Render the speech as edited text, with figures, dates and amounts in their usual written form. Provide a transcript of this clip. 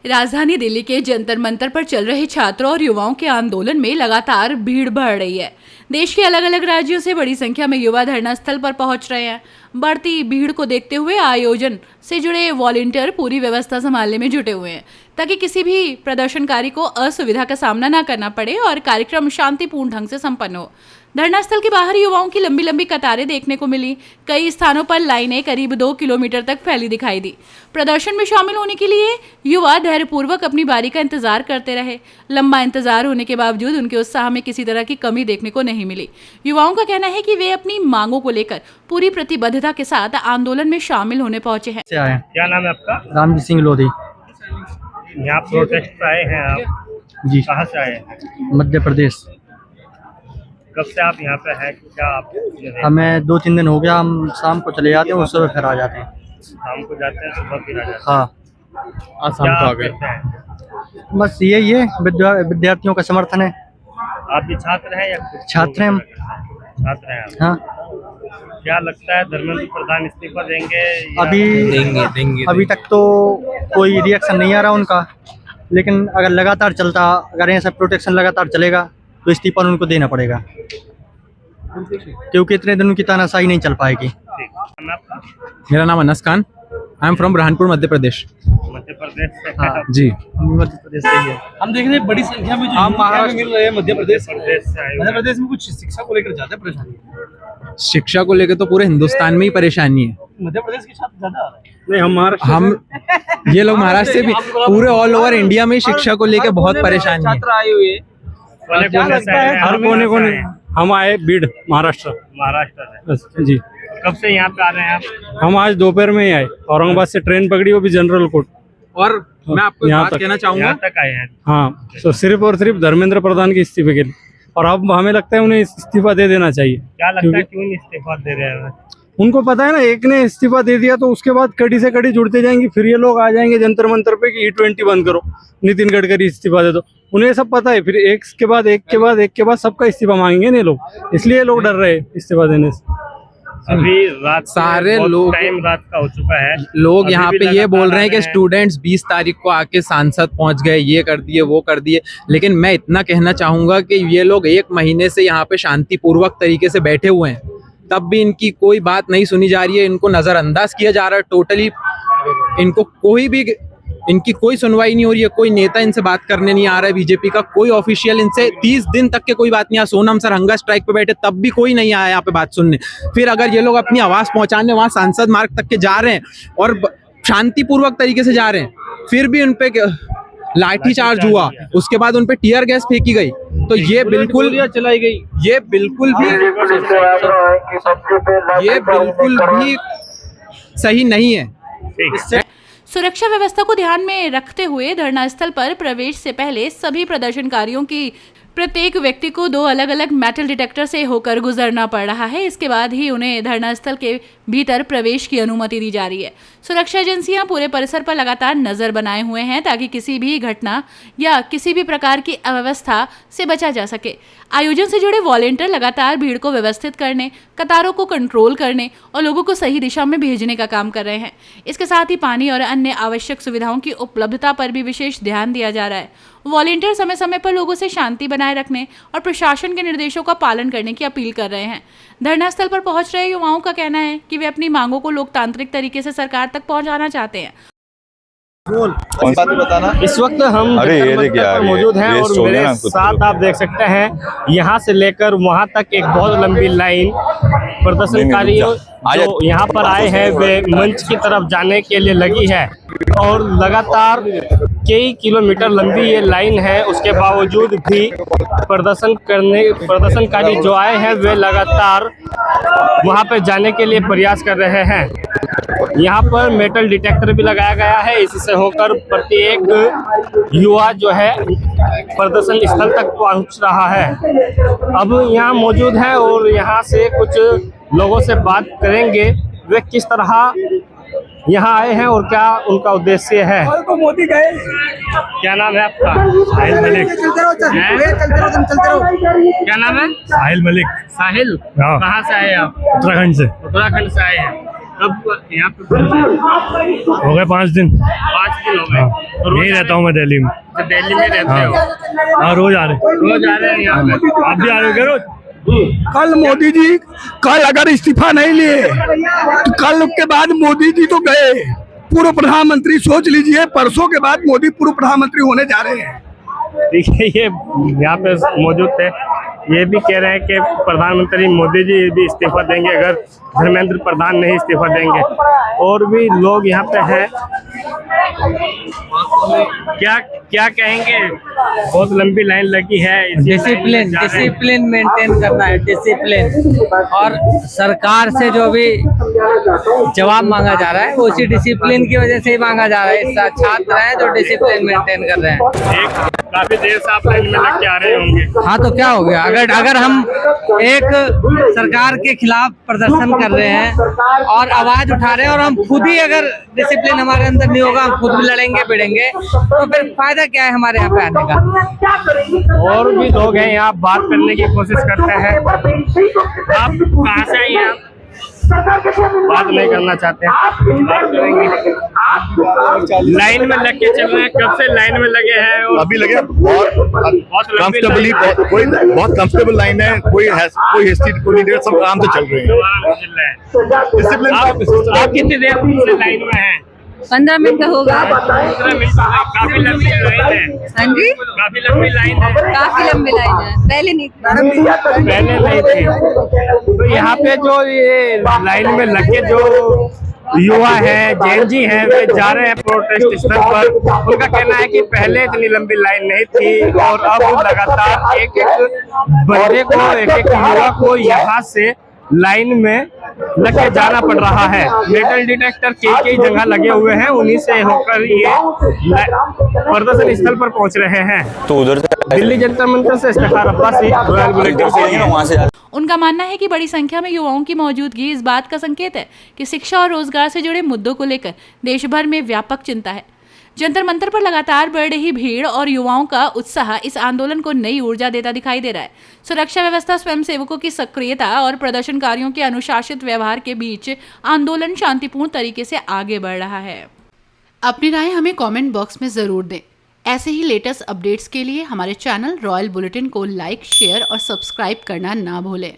राजधानी दिल्ली के जंतर मंतर पर चल रहे छात्रों और युवाओं के आंदोलन में लगातार भीड़ बढ़ रही है। देश के अलग अलग राज्यों से बड़ी संख्या में युवा धरना स्थल पर पहुंच रहे हैं। बढ़ती भीड़ को देखते हुए आयोजन से जुड़े वॉलंटियर पूरी व्यवस्था संभालने में जुटे हुए हैं ताकि किसी भी प्रदर्शनकारी को असुविधा का सामना न करना पड़े और कार्यक्रम शांतिपूर्ण ढंग से संपन्न हो। धरना स्थल के बाहर युवाओं की लंबी लंबी कतारें देखने को मिली। कई स्थानों पर लाइनें करीब 2 किलोमीटर तक फैली दिखाई दी। प्रदर्शन में शामिल होने के लिए युवा धैर्यपूर्वक अपनी बारी का इंतजार करते रहे। लंबा इंतजार होने के बावजूद उनके उत्साह में किसी तरह की कमी देखने को नहीं मिली। युवाओं का कहना है कि वे अपनी मांगों को लेकर पूरी प्रतिबद्धता के साथ आंदोलन में शामिल होने पहुंचे हैं। क्या नाम है आपका? रामजी सिंह लोधी। यहाँ प्रोटेस्ट आए हैं आप? जी। कहाँ से आए हैं? मध्य प्रदेश। कब से आप यहाँ पे हैं? क्या आप? हमें 2-3 दिन हो गया। हम शाम को चले जाते हैं और सुबह फिर आ जाते हैं। शाम को जाते हैं, सुबह फिर आ जाते हैं। हाँ, आज शाम को आ गए। बस यही है, विद्यार्थियों का समर्थन है। आप भी छात्र हैं या कुछ? छात्र हैं हम। छात्र हैं आप? हाँ। क्या लगता है धर्मेंद्र प्रधान इस्तीफा देंगे या? देंगे। अभी तक तो कोई रिएक्शन नहीं आ रहा उनका, लेकिन अगर लगातार चलता, अगर ऐसा प्रोटेक्शन लगातार चलेगा तो इस्तीफा उनको देना पड़ेगा, क्योंकि इतने दिनों की तानाशाही नहीं चल पाएगी। मेरा नाम Anas Khan, I am from Burhanpur, Madhya Pradesh. Madhya Pradesh से? हाँ जी, मध्य प्रदेश से ही है। हम देख रहे हैं बड़ी संख्या में जो हम महाराष्ट्र मिल रहे हैं मध्य प्रदेश से आए मध्य हुए। प्रदेश में कुछ शिक्षा को लेकर ज्यादा परेशानी है। शिक्षा को लेकर तो पूरे हिंदुस्तान में ही परेशानी है। मध्य प्रदेश के छात्र ज्यादा आ रहे हैं। नहीं, हम महाराष्ट्र हम ये लोग महाराष्ट्र से भी, पूरे ऑल ओवर इंडिया में शिक्षा को लेकर बहुत परेशानी है। छात्र आए हुए कोने से आए हैं? हर कोने हम आए बीड़ महाराष्ट्र महाराष्ट्र जी। से। कब से यहाँ पे आ रहे हैं आप? हम आज दोपहर में ही आए, औरंगाबाद से ट्रेन पकड़ी, वो भी जनरल कोर्ट। और मैं आपको एक यहाँ बात तक- कहना चाहूंगा, यहाँ तक आए हैं? हाँ, तो सिर्फ और सिर्फ धर्मेंद्र प्रधान के इस्तीफे के लिए, और अब हमें लगता है उन्हें इस्तीफा दे देना चाहिए। क्या लगता है क्योंकि क्यों नहीं इस्तीफा दे रहे हैं? उनको पता है ना, एक ने इस्तीफा दे दिया तो उसके बाद कड़ी से कड़ी जुड़ते जाएंगे। फिर ये लोग आ जाएंगे जंतर मंतर पे कि E20 बंद करो, नितिन गडकरी इस्तीफा दे दो। उन्हें सब पता है, फिर एक के बाद एक सबका इस्तीफा मांगेंगे ना लोग, इसलिए ये लोग डर रहे हैं इस्तीफा देने से। अभी रात सारे लोग- टाइम रात का हो चुका है। लोग अभी यहाँ भी पे ये लगातार बोल रहे हैं आ कि स्टूडेंट्स 20 तारीख को आके सांसद पहुंच गए, ये कर दिए, वो कर दिए। लेकिन मैं इतना कहना चाहूंगा कि ये लोग 1 महीने से यहाँ पे शांतिपूर्वक तरीके से बैठे हुए हैं, तब भी इनकी कोई बात नहीं सुनी जा रही है। इनको नजरअंदाज किया जा रहा है टोटली। इनकी कोई सुनवाई नहीं हो रही है। कोई नेता इनसे बात करने नहीं आ रहा है, बीजेपी का कोई ऑफिशियल इनसे 30 दिन तक के कोई बात नहीं। सोनम सर हंगर स्ट्राइक पे बैठे, तब भी कोई नहीं आया यहाँ पे बात सुनने। फिर अगर ये लोग अपनी आवाज पहुंचाने वहां सांसद मार्ग तक के जा रहे हैं और शांतिपूर्वक तरीके से जा रहे हैं, फिर भी उनपे लाठीचार्ज हुआ, उसके बाद उनपे टीयर गैस फेंकी गई, तो ये बिल्कुल चलाई गई। ये बिल्कुल भी सही नहीं है। ठीक है। सुरक्षा व्यवस्था को ध्यान में रखते हुए धरना स्थल पर प्रवेश से पहले सभी प्रदर्शनकारियों की प्रत्येक व्यक्ति को 2 अलग अलग मेटल डिटेक्टर से होकर गुजरना पड़ रहा है। इसके बाद ही उन्हें धरना स्थल के भीतर प्रवेश की अनुमति दी जा रही है। सुरक्षा एजेंसियां पूरे परिसर पर लगातार नजर बनाए हुए हैं ताकि किसी भी घटना या किसी भी प्रकार की अव्यवस्था से बचा जा सके। आयोजन से जुड़े वॉलंटियर लगातार भीड़ को व्यवस्थित करने, कतारों को कंट्रोल करने और लोगों को सही दिशा में भेजने का काम कर रहे हैं। इसके साथ ही पानी और अन्य आवश्यक सुविधाओं की उपलब्धता पर भी विशेष ध्यान दिया जा रहा है। वॉलंटियर समय समय पर लोगों से शांति बनाए रखने और प्रशासन के निर्देशों का पालन करने की अपील कर रहे हैं। धरना स्थल पर पहुंच रहे युवाओं का कहना है कि वे अपनी मांगों को लोकतांत्रिक तरीके से सरकार तक पहुंचाना चाहते हैं। कौन सा बताना? इस वक्त हम अरे ये जंतर देखिए मंतर यार, पर मौजूद हैं ये और सो गया मेरे ना कुछ साथ लोग। आप देख सकते हैं यहाँ से लेकर वहाँ तक एक बहुत लंबी लाइन प्रदर्शनकारियों जो यहाँ पर आए हैं वे मंच की तरफ जाने के लिए लगी है और लगातार कई किलोमीटर लंबी ये लाइन है। उसके बावजूद भी प्रदर्शनकारी जो आए हैं वे लगातार वहाँ पे जाने के लिए प्रयास कर रहे हैं। यहाँ पर मेटल डिटेक्टर भी लगाया गया है, इससे होकर प्रत्येक युवा जो है प्रदर्शन स्थल तक पहुँच रहा है। अब यहाँ मौजूद है और यहाँ से कुछ लोगों से बात करेंगे, वे किस तरह यहाँ आए हैं और क्या उनका उद्देश्य है। मोदी गए। क्या नाम है आपका? साहिल मलिक। क्या नाम है? साहिल मलिक। साहिल, हाँ। कहाँ से आए आप? उत्तराखंड से। उत्तराखंड से आए हैं। कब यहाँ पे हो गए 5 दिन। 5 दिन हो गए। तो रोज यही रहता हूँ मैं दिल्ली में। तो दिल्ली में रहते हो? हाँ रोज आ रहे। रोज आ रहे हैं यहाँ पे? आप भी आ रहे हो क्या रोज? कल मोदी जी कल अगर इस्तीफा नहीं लिए तो कल के बाद मोदी जी तो गए पूर्व प्रधानमंत्री, सोच लीजिए परसों के बाद मोदी पूर्व प्रधानमंत्री होने जा रहे हैं। देखिए ये यहाँ पे मौजूद थे, ये भी कह रहे हैं कि प्रधानमंत्री मोदी जी भी इस्तीफा देंगे अगर धर्मेंद्र प्रधान नहीं इस्तीफा देंगे। और भी लोग यहाँ पे हैं, क्या क्या कहेंगे? बहुत लंबी लाइन लगी है। डिसिप्लिन मेंटेन करना है, डिसिप्लिन। और सरकार से जो भी जवाब मांगा जा रहा है वो उसी डिसिप्लिन की वजह से ही मांगा जा रहा है। छात्र हैं जो डिसिप्लिन मेंटेन कर रहे हैं। काफी देर से आप लाइन में लग के आ रहे होंगे। हाँ तो क्या हो गया, अगर हम एक सरकार के खिलाफ प्रदर्शन कर रहे हैं और आवाज उठा रहे हैं और हम खुद ही अगर डिसिप्लिन हमारे अंदर नहीं होगा, हम खुद भी लड़ेंगे भिड़ेंगे, तो फिर फायदा क्या है हमारे यहाँ पे आने का। और भी लोग हैं यहाँ, बात करने की कोशिश करते हैं। आप कहाँ से आए हैं? बात नहीं करना चाहते हैं, बात करेंगे। लाइन में लग के चल रहे हैं, कब से लाइन में लगे हैं? और अभी लगे बहुत कंफर्टेबली, बहुत कंफर्टेबल लाइन है, कोई हिस्ट्री को नहीं, सब आराम से चल रहे हैं। डिसिप्लिन। आप कितनी देर से लाइन में हैं? 15 मिनट हो गया। 15 मिनट। काफी लंबी लाइन है। हाँ जी, काफी लंबी लाइन है। काफी लंबी लाइन है, पहले नहीं थी। पहले नहीं थी। तो यहाँ पे जो ये लाइन में लगे जो युवा है, जेएनजी है, वे जा रहे हैं प्रोटेस्ट स्थल पर। उनका कहना है कि पहले इतनी लंबी लाइन नहीं थी और अब लगातार एक बंदे को, एक युवा को यहाँ से लाइन में लग के जाना पड़ रहा है। मेटल डिटेक्टर कई जगह लगे हुए हैं, उन्हीं से होकर ये प्रदर्शन स्थल पर पहुंच रहे हैं। तो उधर दिल्ली जंतर मंतर से इफ्तिखार अब्बासी, रॉयल बुलेटिन। उनका मानना है कि बड़ी संख्या में युवाओं की मौजूदगी इस बात का संकेत है कि शिक्षा और रोजगार से जुड़े मुद्दों को लेकर देश भर में व्यापक चिंता है। जंतर मंतर पर लगातार बढ़ रही भीड़ और युवाओं का उत्साह इस आंदोलन को नई ऊर्जा देता दिखाई दे रहा है। सुरक्षा व्यवस्था, स्वयंसेवकों की सक्रियता और प्रदर्शनकारियों के अनुशासित व्यवहार के बीच आंदोलन शांतिपूर्ण तरीके से आगे बढ़ रहा है। अपनी राय हमें कमेंट बॉक्स में जरूर दें। ऐसे ही लेटेस्ट अपडेट्स के लिए हमारे चैनल रॉयल बुलेटिन को लाइक, शेयर और सब्सक्राइब करना ना भूलें।